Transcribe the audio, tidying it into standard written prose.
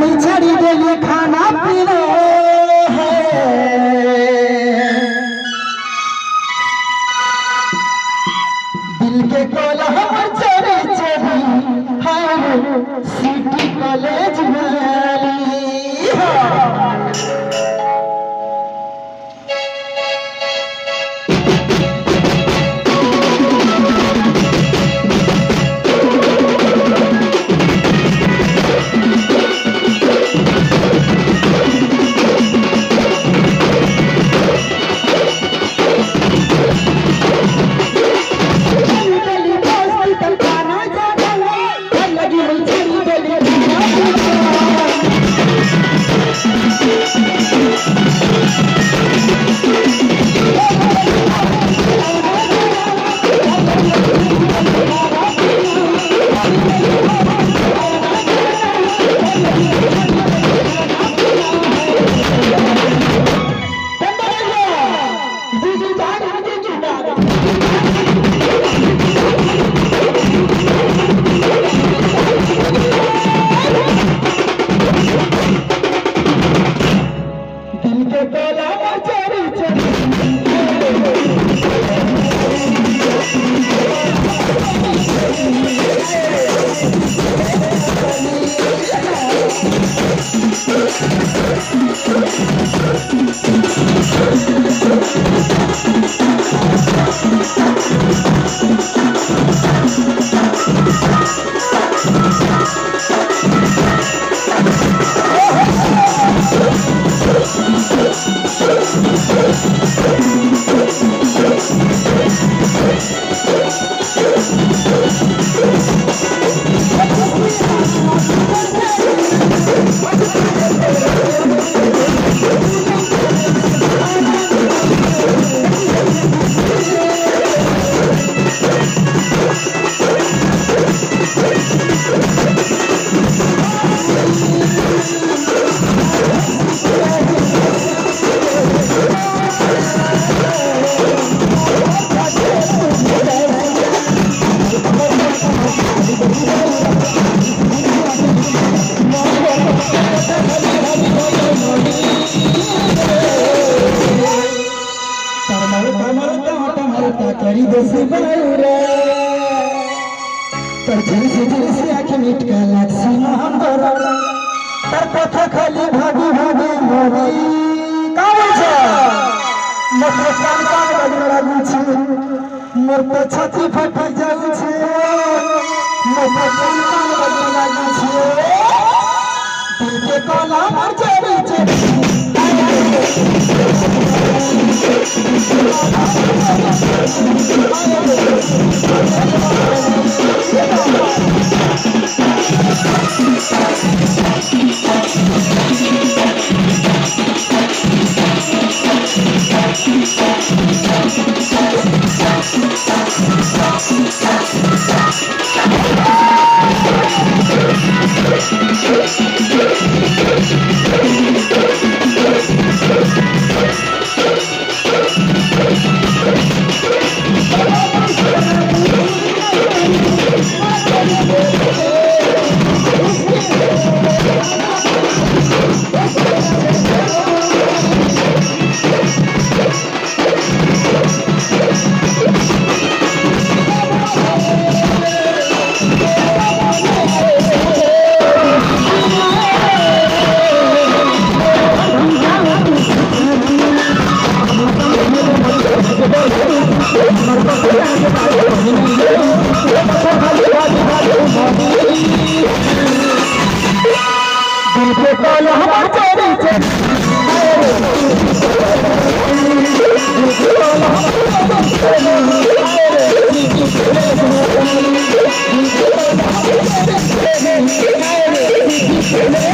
में छड़ी देली खाना पीना है। दिल के कोला हमर चोरी चोरी है सिटी कॉलेज वाली। करी देसी बाउरा पर झलसे आँख मीट का लाक्सी हमरा तर कथा खाली भागी भागी मोरी कावे छ मतलब कान कान बजने लागू छ मोर तो छाती फट जाऊ छ मतलब कान कान बजने लागू छ दिल के कोला मर जाई छ Hey,